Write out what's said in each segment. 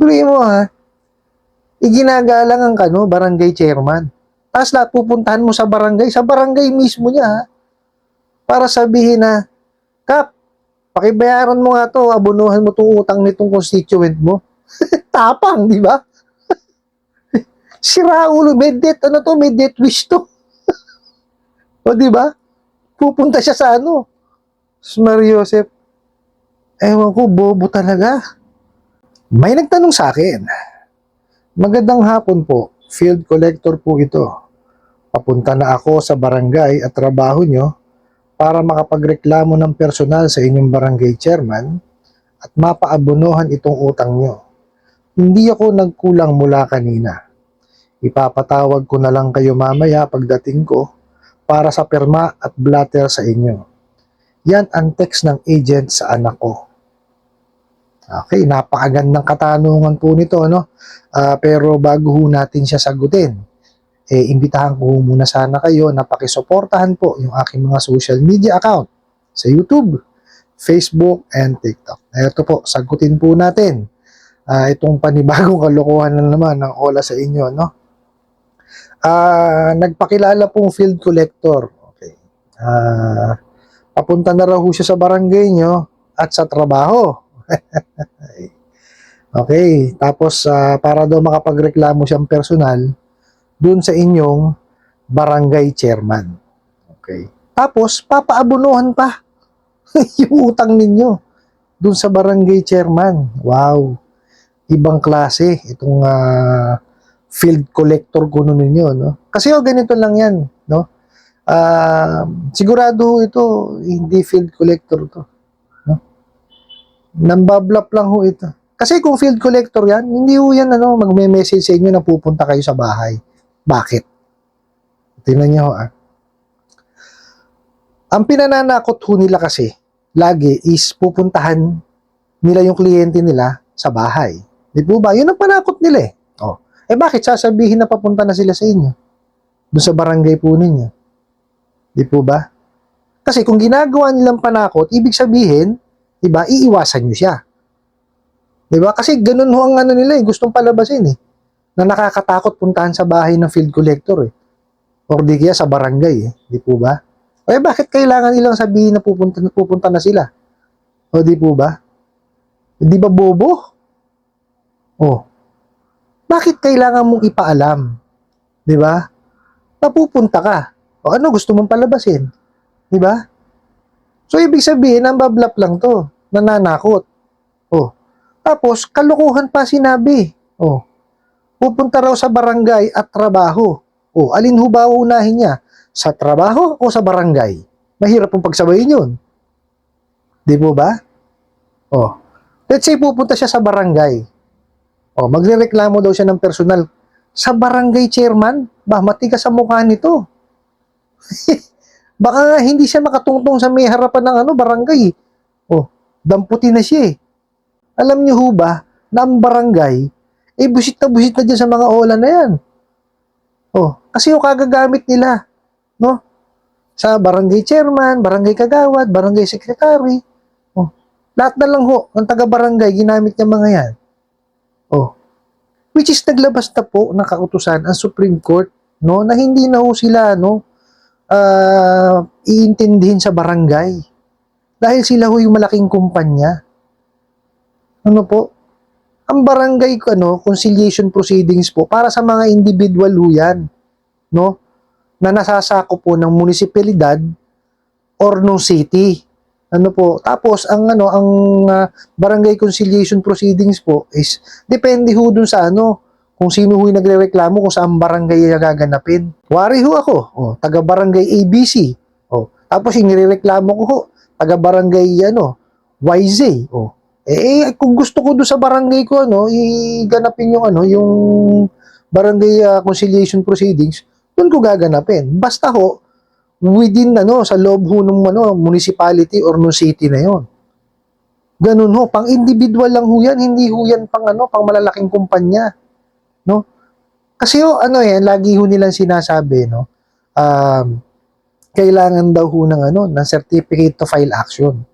Tuloy mo ha, iginagalang ang kano, barangay chairman. Tapos lahat pupuntahan mo sa barangay mismo niya ha, para sabihin na, Kap, pakibayaran mo nga to, abunuhan mo tong utang nitong constituent mo. Tapang, di ba? Sira ulo, may debt, ano to, may debt wish to. O di ba? Pupunta siya sa ano, Mario Joseph. Ewan ko, bobo talaga. May nagtanong sa akin, magandang hapon po, field collector po ito. Papunta na ako sa barangay at trabaho nyo para makapagreklamo ng personal sa inyong barangay chairman at mapaabunuhan itong utang nyo. Hindi ako nagkulang mula kanina. Ipapatawag ko na lang kayo mamaya pagdating ko para sa perma at blatter sa inyo. Yan ang text ng agent sa anak ko. Okay, napakagandang katanungan po nito, no? Pero bago ho natin siya sagutin, imbitahan ko muna sana kayo na pakisuportahan po yung aking mga social media account sa YouTube, Facebook, and TikTok. Ito po, sagutin po natin itong panibagong kalokohan na naman ng Ola sa inyo, no? Nagpakilala pong field collector. Okay. Papunta na raw siya sa barangay nyo at sa trabaho. Okay, tapos para daw makapagreklamo siyang personal dun sa inyong barangay chairman. Okay. Tapos, papaabunuhan pa yung utang ninyo dun sa barangay chairman. Wow. Ibang klase itong field collector ko nun ninyo, no? Kasi ganito lang yan, no? Sigurado ito, hindi field collector to. No? Nambablap lang ho ito. Kasi kung field collector yan, hindi ho yan magme-message sa inyo na pupunta kayo sa bahay. Bakit? Tingnan nyo Ang pinananakot ho nila kasi, lagi is pupuntahan nila yung kliyente nila sa bahay. Di po ba? Yun ang panakot nila eh. Bakit sasabihin na papunta na sila sa inyo? Doon sa barangay po ninyo. Di po ba? Kasi kung ginagawa nilang panakot, ibig sabihin, di ba, iiwasan nyo siya. Di ba? Kasi ganun ho ang nila gustong palabasin eh. Na nakakatakot puntahan sa bahay ng field collector eh. Or di kaya sa barangay eh. Di po ba? Bakit kailangan nilang sabihin na pupunta na sila? O di po ba? Di ba bobo? Bakit kailangan mong ipaalam? Di ba? Napupunta ka. Ano gusto mong palabasin? Di ba? So, ibig sabihin, ang bablap lang to. Nananakot. Tapos, kalokohan pa sinabi. Pupunta raw sa barangay at trabaho. Alin ho ba unahin niya? Sa trabaho o sa barangay? Mahirap pong pagsabayin yun. Di po ba? Let's say pupunta siya sa barangay. Magrereklamo daw siya ng personal sa barangay chairman. Matigas sa mukha nito. Baka hindi siya makatungtong sa may harapan ng barangay. Damputin na siya eh. Alam niyo ho ba na ang barangay busit na dyan sa mga ola na yan. Kasi kagagamit nila, no? Sa barangay chairman, barangay kagawad, barangay secretary. Lahat na lang ho ng taga-barangay ginamit niya mga yan. Which is naglabas na po ng kautusan ang Supreme Court, no, na hindi na ho sila iintindihin sa barangay. Dahil sila ho yung malaking kumpanya. Ano po? Ang barangay conciliation proceedings po para sa mga individual ho yan, no? Na nasasako po ng munisipalidad or ng city. Tapos ang barangay conciliation proceedings po is depende ho dun sa kung sino ho yung nagrereklamo kung saan barangay gaganapin. Wari ho ako, taga barangay ABC. Tapos yung nirereklamo ko ho, taga barangay YZ. Kung gusto ko doon sa barangay ko iganapin yung barangay conciliation proceedings, doon ko gaganapin. Basta ho within sa loob ho ng municipality or ng city na yon. Ganun ho, pang individual lang ho yan, hindi ho yan pang pang malalaking kumpanya, no? Kasi lagi ho nilang sinasabi, no? Kailangan daw ho ng ng certificate to file action.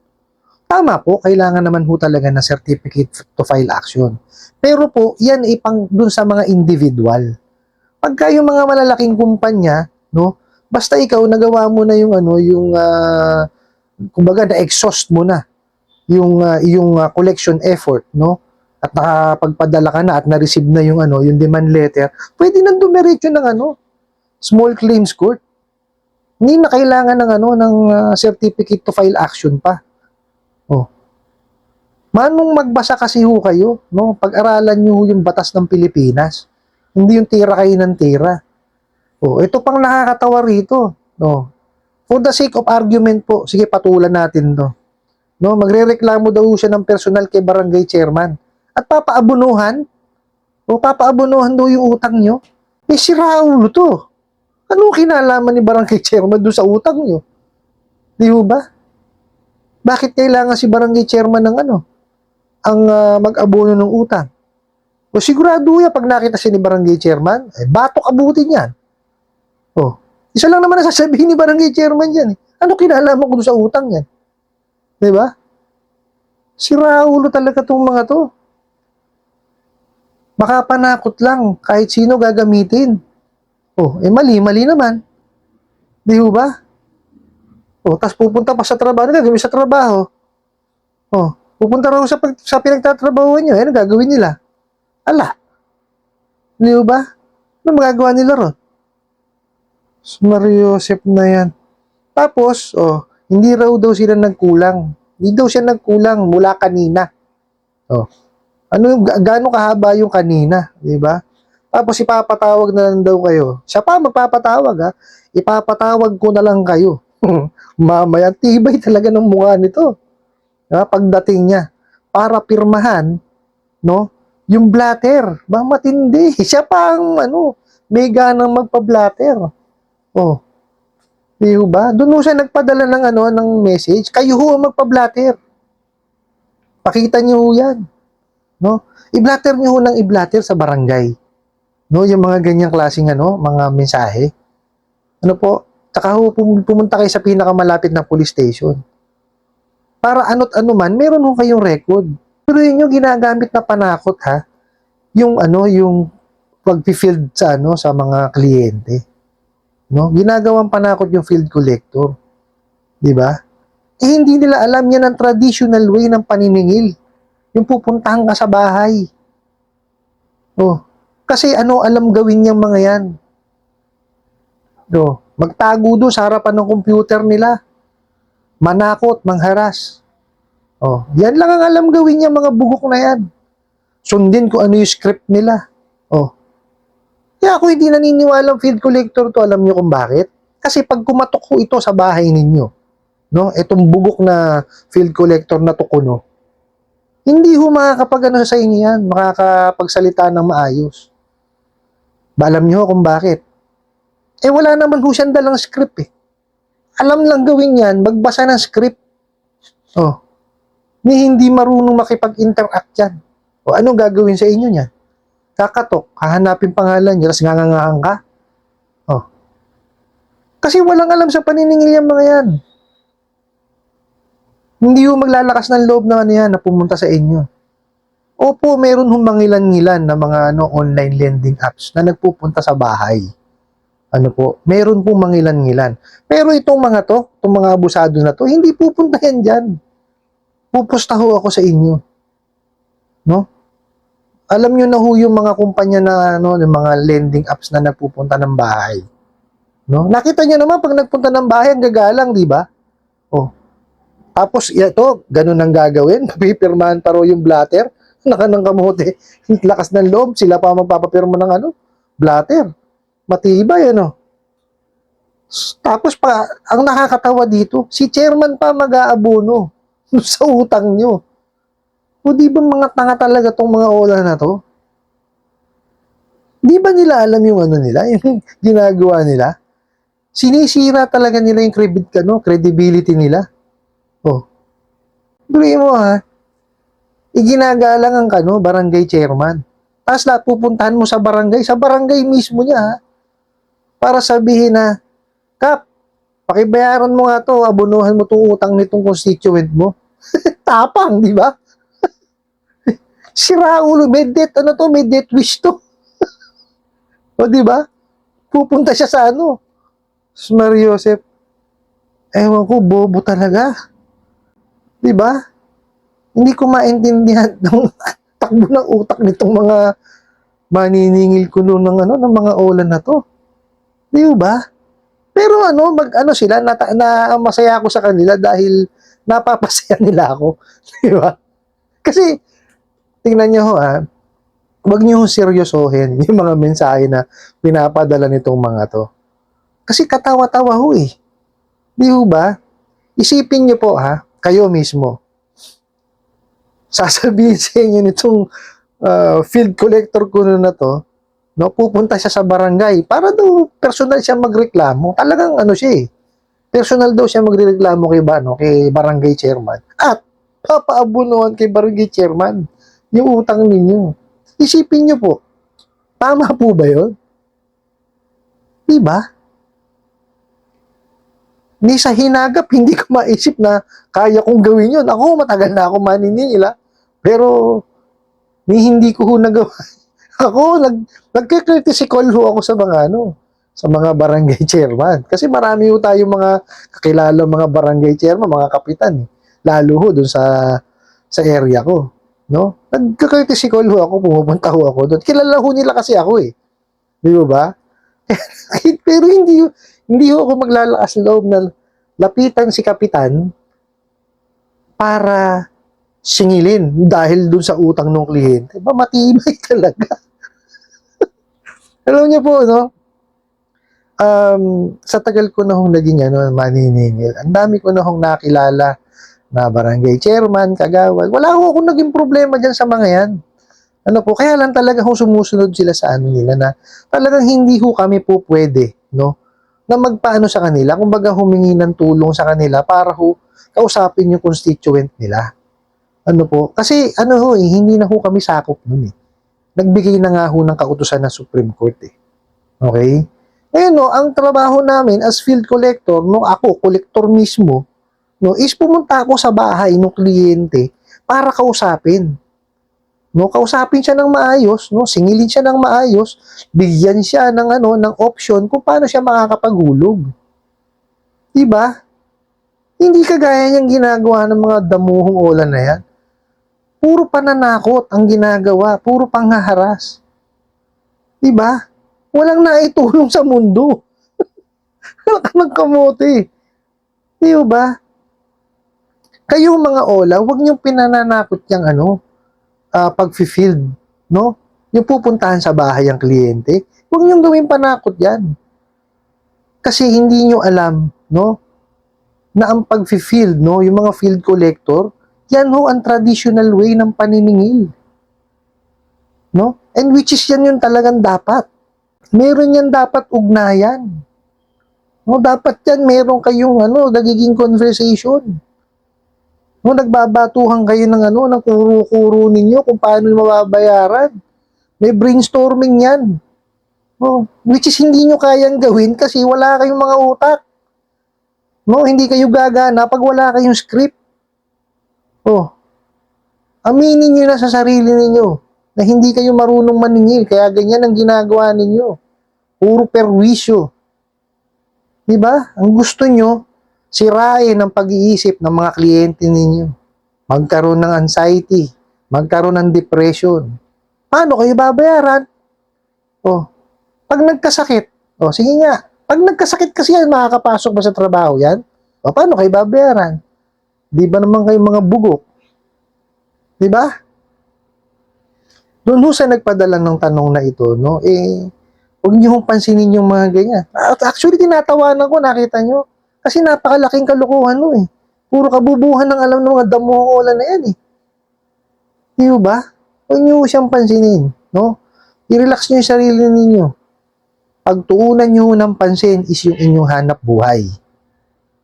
Tama po, kailangan naman ho talaga ng certificate to file action. Pero po, yan ipang dun sa mga individual. Pagka yung mga malalaking kumpanya, no, basta ikaw nagawa mo na yung ano, yung kumbaga na-exhaust mo na yung collection effort, no? At nakapagpadala ka na at na-receive na yung ano, yung demand letter, pwede nang dumiretso ng ano, small claims court. Hindi na kailangan ng ano ng certificate to file action pa. Oh. Manong magbasa kasi ho kayo, no? Pag-aralan niyo ho yung batas ng Pilipinas. Hindi yung tira kayo ng tira. Oh, ito pang nakakatawa rito, no? For the sake of argument po, sige patulan natin 'to. No, magrereklamo daw siya ng personal kay barangay chairman. At papaabunuhan, o papaabunuhan daw yung utang nyo. Eh, si Raul to. Ano kinalaman ni barangay chairman doon sa utang nyo? Di ba? Bakit kailangan si barangay chairman ng ano? Ang mag-abono ng utang? O sigurado yan, pag nakita siya ni barangay chairman, eh, batok abutin yan. O, isa lang naman nasasabihin ni barangay chairman yan. Eh. Ano kinalaman ko doon sa utang yan? Di ba? Si Raulo talaga tong mga to. Makapanakot lang, kahit sino gagamitin. Oh, eh mali naman. Di ba? Oh, tapos pupunta pa sa trabaho. Ano gagawin sa trabaho? Oh, pupunta raw sa pinagtatrabahuan nyo. Ano gagawin nila? Ala. Di ba? Ano magagawa nila ron? Mario Joseph na yan. Tapos, oh, hindi raw daw sila nagkulang. Hindi daw siya nagkulang mula kanina. Oh. Ano, gaano kahaba yung kanina, di ba? Tapos ipapatawag na lang daw kayo. Siya pa magpapatawag ha. Ipapatawag ko na lang kayo. Mamaya, tibay talaga ng mukha nito. Ha? Pagdating niya. Para pirmahan, no? Yung blatter. Ba, matindi. Siya pa ang, ano, may ganang magpa-blatter. Oh. Di ba? Doon siya nagpadala ng, ano, ng message. Kayo ho ang magpa-blatter. Pakita niyo ho yan. No? I-blatter niyo ho ng i-blatter sa barangay. No, yung mga ganyang klaseng ano, mga mensahe. Ano po? Tsaka ho, pumunta kayo sa pinakamalapit na police station. Para ano't ano man, meron ho kayong record. Pero yun yung ginagamit na panakot ha. Yung ano, yung pag-field sa ano, sa mga kliyente. No? Ginagawang panakot yung field collector. 'Di ba? Eh hindi nila alam yan ang traditional way ng paniningil. Yung pupuntahan ka sa bahay. Oh, kasi ano alam gawin niyang mga yan? No, magtago doon sa harapan ng computer nila. Manakot, mangharas. Oh, yan lang ang alam gawin niya mga bugok na yan. Sundin kung ano yung script nila. Oh. Kaya ako hindi naniniwalang field collector to, alam niyo kung bakit? Kasi pag kumatok ko ito sa bahay ninyo, no, itong bugok na field collector na tukuno, hindi ho makakapag ano sa inyo yan, makakapagsalita ng maayos. Alam niyo kung bakit? Eh wala naman ho siyang dalang script eh. Alam lang gawin yan, magbasa ng script. Oh. Ni hindi marunong makipag-interact yan. O anong gagawin sa inyo niya? Kakatok, hahanapin pangalan niya, tapos ngangangahan ka. Oh. Kasi walang alam sa paniningil yung mga yan. Hindi ho maglalakas ng loob ng ano yan na pumunta sa inyo. Opo, meron humangilan-ngilan na mga ano, online lending apps na nagpupunta sa bahay. Ano po, meron pong mangilan-ngilan. Pero itong mga to, itong mga abusado na to, hindi pupunta yan dyan. Pupusta ho ako sa inyo. No? Alam nyo na ho yung mga kumpanya na, ano, yung mga lending apps na nagpupunta ng bahay. No? Nakita nyo naman, pag nagpunta ng bahay, ang gagalang, di ba? Oh. Tapos, ito, ganun ang gagawin. Pipirmahan pa raw yung blatter. Naka ng kamote. Lakas ng loob. Sila pa magpapapirma ng ano? Blatter. Matibay, ano? Tapos pa, ang nakakatawa dito, si chairman pa mag-aabono sa utang nyo. O di ba mga tanga talaga tong mga ola na to? Di ba nila alam yung ano nila, yung ginagawa nila? Sinisira talaga nila yung credibility nila. Oh. Bili mo ha, iginagalang ang barangay chairman. Tapos lahat pupuntahan mo sa barangay mismo niya ha, para sabihin na, Kap, pakibayaran mo nga to, abunuhan mo itong utang nitong constituent mo. Tapang, di ba? Sira ulo, may death wish to. O, di ba? Pupunta siya sa ano, Mario Joseph. Ewan ko, bobo talaga. Di ba? Hindi ko maintindihan ng takbo ng utak nitong mga maniningil kuno ng ano ng mga ola na to. Di ba? Pero ano, mag-ano sila, na masaya ako sa kanila dahil napapasaya nila ako. Di ba? Kasi, tingnan nyo ho wag nyo ho seryosohin yung mga mensahe na pinapadala nitong mga to. Kasi katawa-tawa ho eh. Di ba? Isipin nyo po kayo mismo. Sasabihin sa inyo nitong field collector ko na to, no, pupunta siya sa barangay para daw personal siya magreklamo. Talagang ano siya eh. Personal daw siya magreklamo kay barangay chairman. At papaabunuhan kay barangay chairman yung utang ninyo. Isipin nyo po, tama po ba yun? Diba? Ni sa hinagap, hindi ko maisip na kaya kong gawin yun. Ako, matagal na ako maniningil pero hindi ko ho nagawa. Ako, nagka-courtesy call ho ako sa mga barangay chairman. Kasi marami ho tayong mga kakilala mga barangay chairman, mga kapitan. Lalo ho dun sa area ko. No? Nagka-courtesy call ho ako, pumupunta ho ako doon. Kilala ho nila kasi ako eh. Di ba? Pero hindi ho ako maglalakas ng loob na lapitan si kapitan para singilin dahil dun sa utang ng kliyente. Ba, matibay talaga. Alam niyo po, no? Sa tagal ko na hong naging maniningil, ang dami ko na hong nakilala na barangay chairman, kagawad. Wala ho akong naging problema dyan sa mga yan. Ano po, kaya lang talaga ho sumusunod sila sa ano nila na talagang hindi ho kami po pwede, no? Na magpaano sa kanila, kumbaga humingi ng tulong sa kanila para ho kausapin yung constituent nila. Ano po, kasi ano ho hindi na ho kami sakop nun eh. Nagbigay na nga ho ng kautusan ng Supreme Court eh. Okay? Ngayon no, ang trabaho namin as field collector, no, ako, collector mismo, no, is pumunta ako sa bahay ng kliyente para kausapin. No, kausapin siya ng maayos, no, singilin siya ng maayos, bigyan siya ng ng option kung paano siya makakapagulog. 'Di ba? Hindi kagaya niyang ginagawa ng mga damuhong ola na 'yan. Puro pananakot ang ginagawa, puro panghaharas. 'Di ba? Walang naitulong sa mundo. Nagkamote. 'Di ba? Kayong mga ola, huwag niyong pinananakot yang pag-field, no? Yung pupuntahan sa bahay ang kliyente, huwag niyong gawing panakot yan. Kasi hindi niyo alam, no? Na ang pag-field, no? Yung mga field collector, yan ho ang traditional way ng paniningil. No? And which is yan yung talagang dapat. Meron yan dapat ugnayan. No? Dapat yan meron kayong nagiging conversation. No, nagbabatuhan kayo ng kuro-kuro ninyo kung paano mababayaran. May brainstorming yan. No, which is hindi nyo kayang gawin kasi wala kayong mga utak. No, hindi kayo gagana pag wala kayong script. Aminin nyo na sa sarili ninyo na hindi kayo marunong maningil kaya ganyan ang ginagawa ninyo. Puro perwisyo. Diba? Ang gusto nyo, sirain ang pag-iisip ng mga kliyente ninyo. Magkaroon ng anxiety, magkaroon ng depression. Paano kayo babayaran? Pag nagkasakit, sige nga, pag nagkasakit kasi yan, makakapasok ba sa trabaho yan? Paano kayo babayaran? Di ba naman kayo mga bugok? Di ba? Doon ho sa nagpadala ng tanong na ito, no, huwag niyo hong pansinin yung mga ganyan. Actually, tinatawanan ko, nakita nyo. Kasi napakalaking kalukuhan Puro kabubuhan ng alam ng mga damuhola na yan Di ba? Huwag niyo siyang pansinin, no? I-relax niyo yung sarili ninyo. Pagtuunan niyo ng pansin is yung inyong hanap buhay.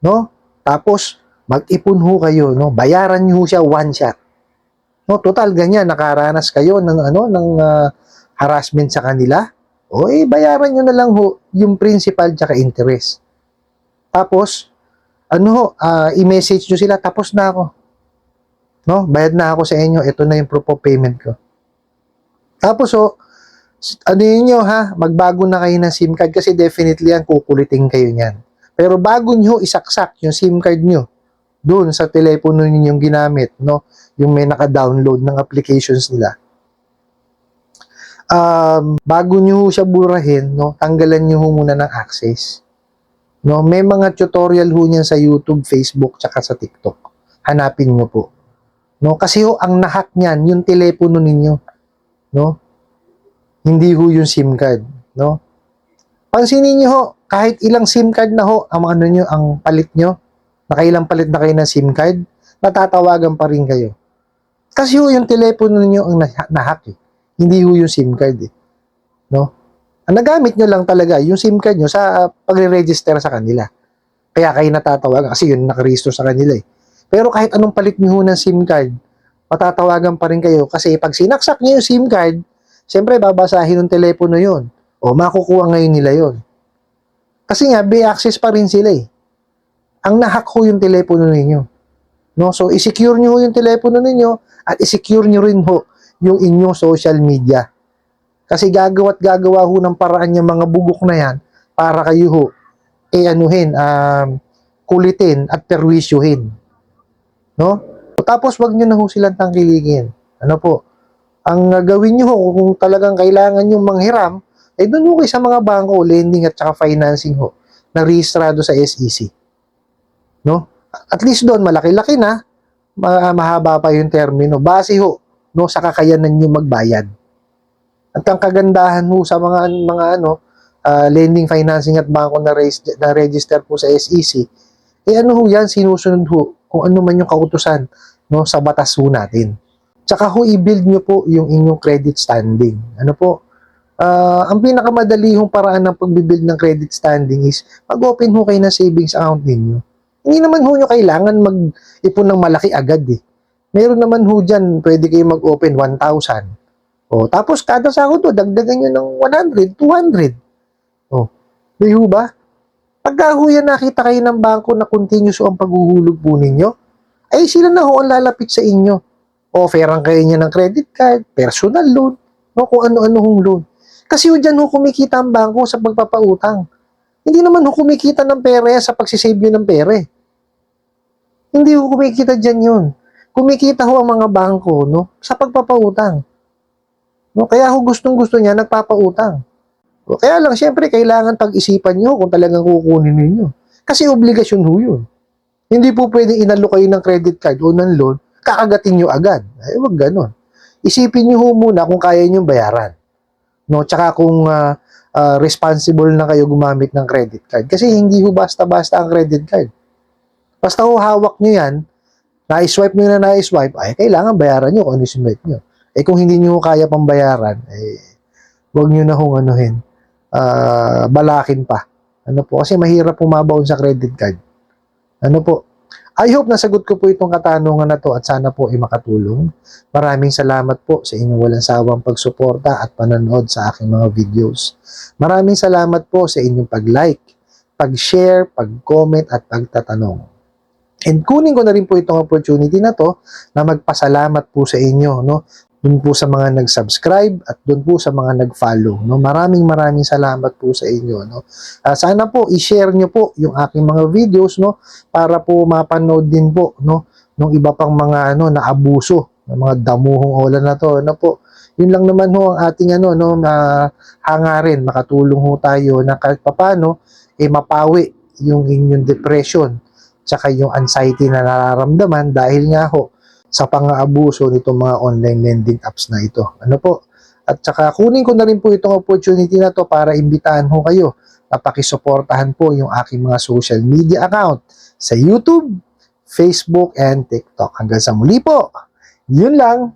No? Tapos, mag-ipon ho kayo, no? Bayaran niyo siya one shot. No, total ganyan nakaranas kayo ng harassment sa kanila. Bayaran niyo na lang ho yung principal tsaka interest. Tapos, i-message nyo sila, tapos na ako. No? Bayad na ako sa inyo, ito na yung proof of payment ko. Tapos ano yun nyo ha, magbago na kayo ng SIM card kasi definitely yan, kukulitin kayo niyan. Pero bago nyo isaksak yung SIM card nyo doon sa telepono ninyong ginamit, no? Yung may naka-download ng applications nila. Bago nyo siya burahin, no? Tanggalan nyo muna ng access. No? May mga tutorial ho niyan sa YouTube, Facebook, tsaka sa TikTok. Hanapin nyo po. No? Kasi ang nahack niyan, yung telepono ninyo. No? Hindi ho yung SIM card. No? Pansinin nyo ho, kahit ilang SIM card na ho, ang palit nyo, nakailang palit na kayo ng SIM card, natatawagan pa rin kayo. Kasi ho, yung telepono ninyo ang nahack eh. Hindi ho yung SIM card eh. No? Ang nagamit nyo lang talaga, yung SIM card nyo sa pagre-register sa kanila. Kaya kayo natatawagan kasi yun nakaregister sa kanila eh. Pero kahit anong palit nyo ng SIM card, matatawagan pa rin kayo kasi pag sinaksak nyo yung SIM card, siyempre babasahin ng telepono yun. O makukuha ngayon nila yun. Kasi nga, may access pa rin sila eh. Ang nahack ho yung telepono ninyo. No? So, i-secure nyo ho yung telepono ninyo at i-secure nyo rin ho yung inyong social media. Kasi gagawa ho ng paraan yung mga bugok na yan para kayo ho kulitin at perwisyuhin. No? Tapos wag niyo na ho silang tangkiligin. Ano po? Ang gawin niyo ho kung talagang kailangan niyo manghiram, doon ho kayo sa mga bangko, lending at saka financing ho na rehistrado sa SEC. No? At least doon malaki-laki na, mahaba pa yung termino. Base ho no sa kakayanan niyo magbayad. At ang kagandahan ho sa mga lending, financing at bangko na register po sa SEC, ano ho yan, sinusunod ho kung ano man yung kautusan no, sa batas ho natin. Tsaka ho, i-build nyo po yung inyong credit standing. Ano po? Ang pinakamadali hong paraan ng pag-build ng credit standing is mag-open ho kayo ng savings account ninyo. Hindi naman ho nyo kailangan mag-ipon ng malaki agad eh. Meron naman ho dyan, pwede kayo mag-open 1,000. Tapos kada sahod to, dagdagan nyo ng 100, 200. Di ho ba? Pagka ho yan nakita kayo ng bangko na continuous ang paghuhulog po ninyo, ay sila na ho ang lalapit sa inyo. Offeran kayo niya ng credit card, personal loan, kung ano-ano hong loan. Kasi ho dyan ho kumikita ang bangko sa pagpapautang. Hindi naman ho kumikita ng pera yan sa pagsisave nyo ng pera eh. Hindi ho kumikita dyan yun. Kumikita ho ang mga bangko sa pagpapautang. Kaya ho gustong-gusto niya nagpapautang. Kaya lang, syempre, kailangan pag-isipan nyo kung talagang kukunin ninyo. Kasi obligasyon ho yun. Hindi po pwedeng inalo kayo ng credit card o ng loan, kakagatin nyo agad. Ay, wag ganon. Isipin nyo ho muna kung kaya nyo bayaran. Tsaka kung responsible na kayo gumamit ng credit card. Kasi hindi ho basta-basta ang credit card. Basta ho hawak nyo yan, na-swipe nyo na na-swipe, ay kailangan bayaran nyo kung ano swipe nyo. Kung hindi nyo kaya pang bayaran, wag nyo na hong balakin pa. Kasi mahirap pumabaon sa credit card. I hope nasagot ko po itong katanungan na to at sana po ay makatulong. Maraming salamat po sa inyong walang sawang pagsuporta at panonood sa aking mga videos. Maraming salamat po sa inyong pag-like, pag-share, pag-comment at pagtatanong. And kunin ko na rin po itong opportunity na to na magpasalamat po sa inyo, doon po sa mga nag-subscribe at doon po sa mga nag-follow. Maraming salamat po sa inyo. Sana po i-share nyo po yung aking mga videos para po mapanood din po nung iba pang mga na abuso, ng mga damuhong ola na to. Yun lang naman ho ang ating na hangarin, makatulong ho tayo na kahit papaano mapawi yung inyong depression tsaka yung anxiety na nararamdaman dahil nga ho sa pang-aabuso nitong mga online lending apps na ito. At saka kunin ko na rin po itong opportunity na to para imbitahan ho kayo na pakisuportahan po yung aking mga social media account sa YouTube, Facebook, and TikTok. Hanggang sa muli po. Yun lang.